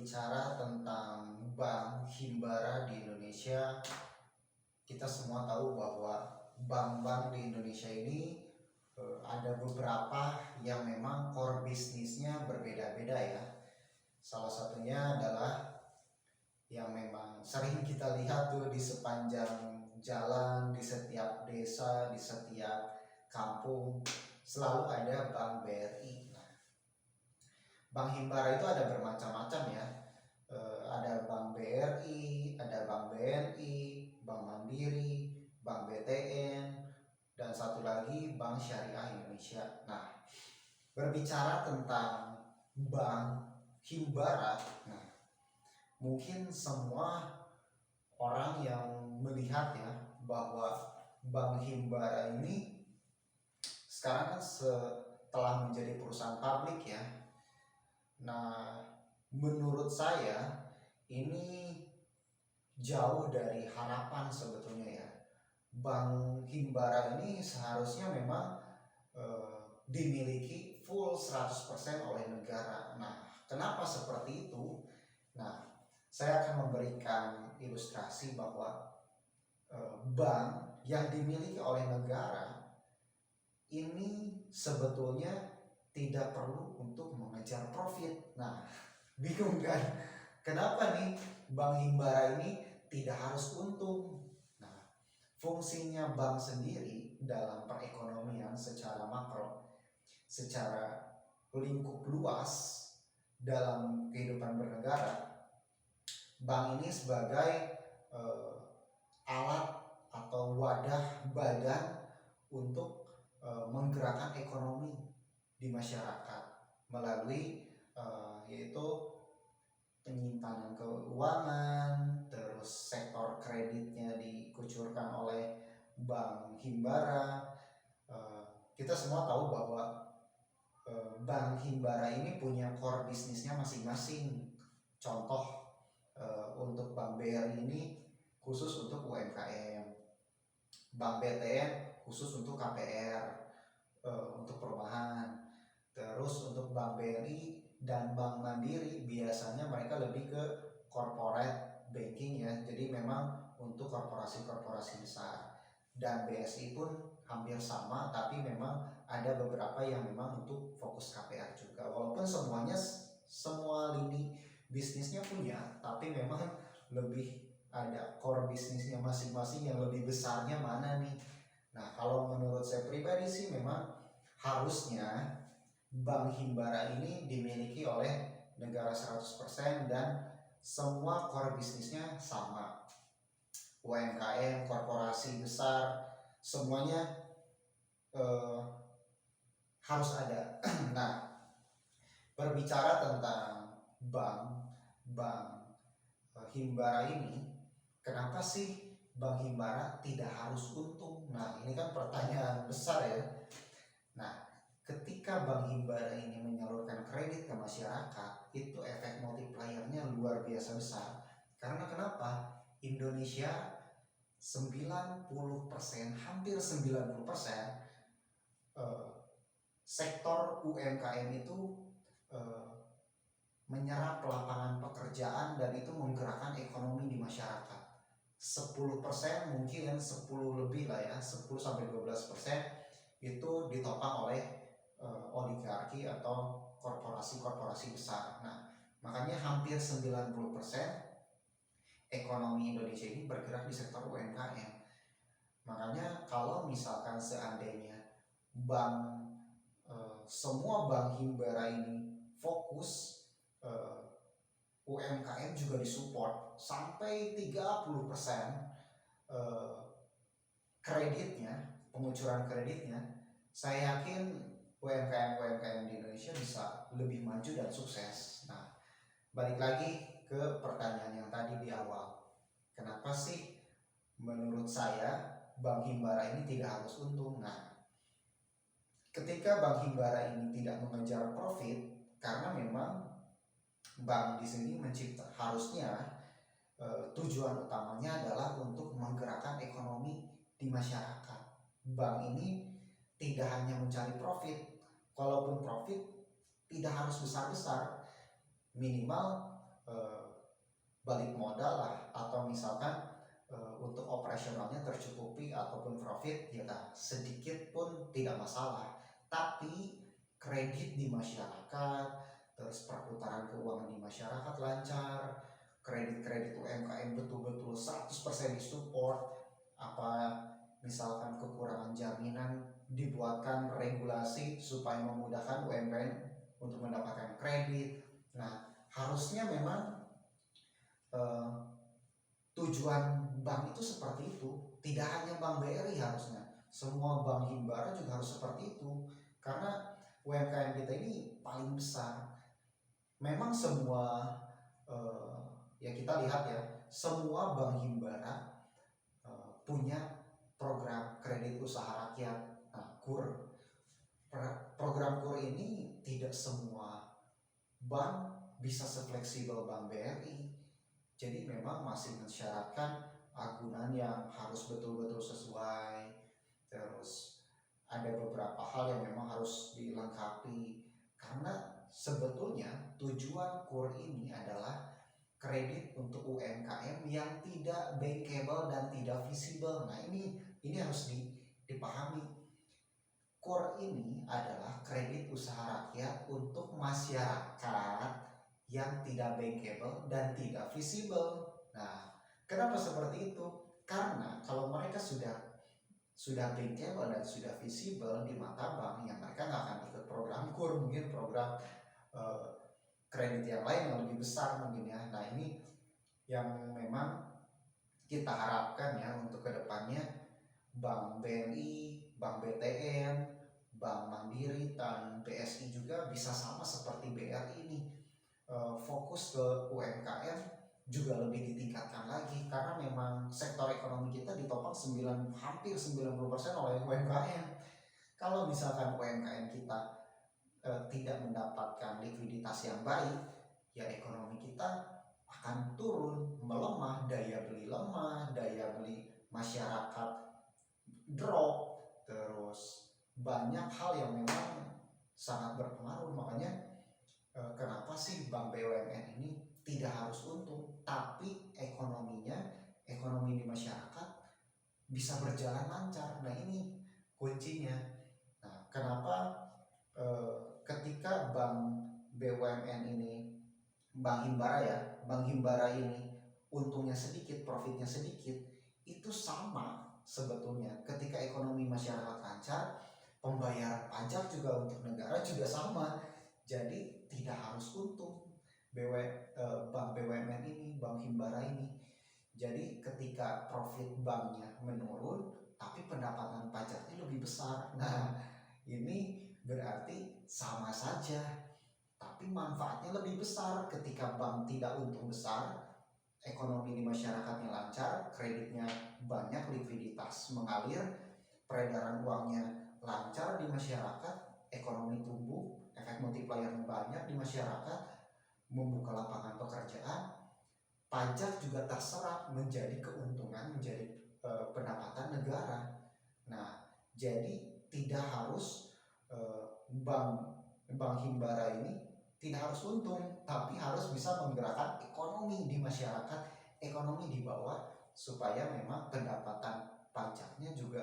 berbicara tentang bank himbara di Indonesia, kita semua tahu bahwa bank-bank di Indonesia ini ada beberapa yang memang core bisnisnya berbeda-beda ya. Salah satunya adalah yang memang sering kita lihat tuh di sepanjang jalan, di setiap desa, di setiap kampung, selalu ada Bank BRI. Bank himbara itu ada bermacam-macam ya. Ada Bank BRI, ada Bank BNI, Bank Mandiri, Bank BTN, dan satu lagi Bank Syariah Indonesia. Nah, berbicara tentang bank himbara, nah, mungkin semua orang yang melihat ya bahwa bank himbara ini sekarang kan setelah menjadi perusahaan publik ya. Nah, menurut saya ini jauh dari harapan sebetulnya ya. Bank himbara ini seharusnya memang dimiliki full 100% oleh negara. Nah, kenapa seperti itu? Nah, saya akan memberikan ilustrasi bahwa bank yang dimiliki oleh negara ini sebetulnya tidak perlu untuk mengejar profit. Nah, bingung kan? Kenapa nih bank himbara ini tidak harus untung? Nah, fungsinya bank sendiri dalam perekonomian secara makro, secara lingkup luas dalam kehidupan bernegara, bank ini sebagai alat atau wadah badan untuk menggerakkan ekonomi di masyarakat melalui yaitu penyimpanan keuangan, terus sektor kreditnya dikucurkan oleh bank himbara. Kita semua tahu bahwa bank himbara ini punya core bisnisnya masing-masing. Contoh untuk Bank BRI ini khusus untuk UMKM, Bank BTN khusus untuk KPR, untuk perumahan. Terus untuk Bank BRI dan Bank Mandiri biasanya mereka lebih ke corporate banking ya, jadi memang untuk korporasi-korporasi besar. Dan BSI pun hampir sama, tapi memang ada beberapa yang memang untuk fokus KPR juga. Walaupun semuanya semua lini bisnisnya punya, tapi memang lebih ada core bisnisnya masing-masing yang lebih besarnya mana nih. Nah, kalau menurut saya pribadi sih memang harusnya bank himbara ini dimiliki oleh negara 100% dan semua core bisnisnya sama. UMKM, korporasi besar, semuanya harus ada. Nah, berbicara tentang bank himbara ini, kenapa sih bank himbara tidak harus untung? Nah, ini kan pertanyaan besar ya. Nah, ketika bank himbara ini menyalurkan kredit ke masyarakat, itu efek multipliernya luar biasa besar. Karena kenapa? Indonesia 90%, hampir 90% sektor UMKM itu menyerap lapangan pekerjaan dan itu menggerakkan ekonomi di masyarakat. 10% mungkin 10 lebih lah ya, 10-12% itu ditopang oleh oligarki atau korporasi-korporasi besar. Nah, makanya hampir 90% ekonomi Indonesia ini bergerak di sektor UMKM. Makanya kalau misalkan seandainya semua bank himbara ini fokus, UMKM juga disupport sampai 30% kreditnya, pengucuran kreditnya, saya yakin UMKM di Indonesia bisa lebih maju dan sukses. Nah, balik lagi ke pertanyaan yang tadi di awal, kenapa sih menurut saya bank himbara ini tidak harus untung? Nah, ketika bank himbara ini tidak mengejar profit, karena memang bank di sini harusnya tujuan utamanya adalah untuk menggerakkan ekonomi di masyarakat. Bank ini tidak hanya mencari profit, kalaupun profit tidak harus besar-besar, minimal eh, balik modal lah, atau misalkan untuk operasionalnya tercukupi ataupun profit ya sedikit pun tidak masalah. Tapi kredit di masyarakat, terus perputaran keuangan di masyarakat lancar, kredit-kredit UMKM betul-betul 100% disupport, apa misalkan kekurangan jaminan dibuatkan regulasi supaya memudahkan UMKM untuk mendapatkan kredit. Nah, harusnya memang eh, tujuan bank itu seperti itu. Tidak hanya Bank BRI, harusnya semua bank himbara juga harus seperti itu, karena UMKM kita ini paling besar. Memang semua ya kita lihat ya, semua bank himbara punya program kredit usaha rakyat. Nah, program KUR ini tidak semua bank bisa sefleksibel Bank BRI. Jadi memang masih mensyaratkan agunan yang harus betul-betul sesuai. Terus ada beberapa hal yang memang harus dilengkapi, karena sebetulnya tujuan KUR ini adalah kredit untuk UMKM yang tidak bankable dan tidak visible. Nah, ini harus dipahami. KUR ini adalah kredit usaha rakyat untuk masyarakat yang tidak bankable dan tidak visible. Nah, kenapa seperti itu? Karena kalau mereka sudah bankable dan sudah visible di mata bank, ya mereka nggak akan ikut program KUR, mungkin program kredit yang lain yang lebih besar mungkin ya. Nah, ini yang memang kita harapkan ya untuk kedepannya Bank BNI, Bank BTN, Bank Mandiri, dan BSI juga bisa sama seperti BRI ini, fokus ke UMKM juga lebih ditingkatkan lagi, karena memang sektor ekonomi kita ditopang hampir 90% oleh UMKM. Kalau misalkan UMKM kita tidak mendapatkan likuiditas yang baik, ya ekonomi kita akan turun, melemah, daya beli lemah, daya beli masyarakat drop, terus banyak hal yang memang sangat berpengaruh. Makanya kenapa sih Bank BUMN ini tidak harus untung, tapi ekonomi di masyarakat bisa berjalan lancar. Nah, ini kuncinya. Nah, kenapa ketika Bank BUMN ini, Bank Himbara ini untungnya sedikit, profitnya sedikit, itu sama sebetulnya. Ketika ekonomi masyarakat lancar, pembayaran pajak juga untuk negara juga sama. Jadi tidak harus untung Bank BUMN ini, Bank Himbara ini. Jadi ketika profit banknya menurun, tapi pendapatan pajaknya lebih besar. Nah, ini berarti sama saja, tapi manfaatnya lebih besar. Ketika bank tidak untung besar, ekonomi di masyarakatnya lancar, kreditnya banyak, likuiditas mengalir, peredaran uangnya lancar di masyarakat, ekonomi tumbuh, efek multipliernya banyak di masyarakat, membuka lapangan pekerjaan, pajak juga terserap menjadi keuntungan, menjadi pendapatan negara. Nah, jadi tidak harus bank himbara ini tidak harus untung, tapi harus bisa menggerakkan ekonomi di masyarakat, ekonomi di bawah, supaya memang pendapatan pajaknya juga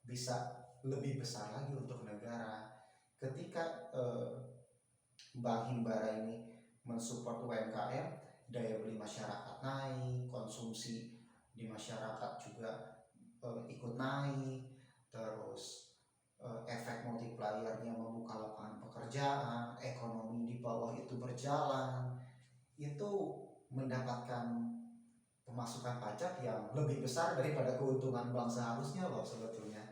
bisa lebih besar lagi untuk negara. Ketika bank himbara ini mensupport UMKM, daya beli masyarakat naik, konsumsi di masyarakat juga ikut naik, terus efek multipliernya membuka lapangan pekerjaan, ekonomi di bawah itu berjalan, itu mendapatkan pemasukan pajak yang lebih besar daripada keuntungan bank seharusnya loh sebetulnya.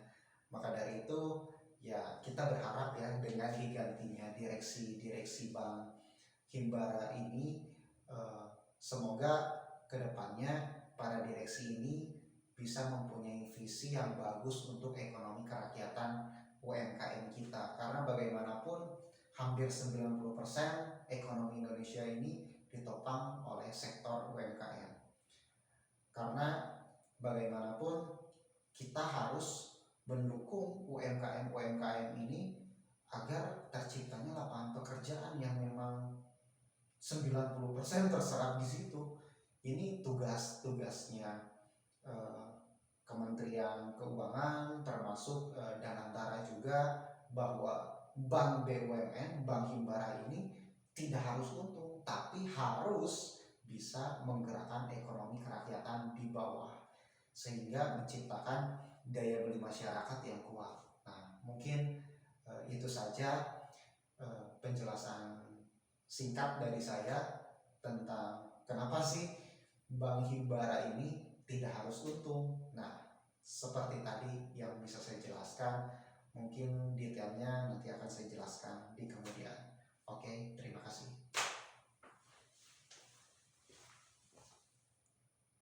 Maka dari itu ya kita berharap ya dengan digantinya direksi Bank Himbara ini, semoga kedepannya para direksi ini bisa mempunyai visi yang bagus untuk ekonomi kerakyatan UMKM kita, karena bagaimanapun hampir 90% ekonomi Indonesia ini ditopang oleh sektor UMKM. Karena bagaimanapun kita harus mendukung UMKM ini agar terciptanya lapangan pekerjaan yang memang 90% terserap di situ. Ini tugasnya Kementerian Keuangan, termasuk Danantara juga, bahwa bank BUMN, bank himbara ini tidak harus untung, tapi harus bisa menggerakkan ekonomi kerakyatan di bawah, sehingga menciptakan daya beli masyarakat yang kuat. Nah, mungkin itu saja penjelasan singkat dari saya tentang kenapa sih bank himbara ini tidak harus untung. Nah, seperti tadi yang bisa saya jelaskan, mungkin detailnya nanti akan saya jelaskan di kemudian. Oke, terima kasih.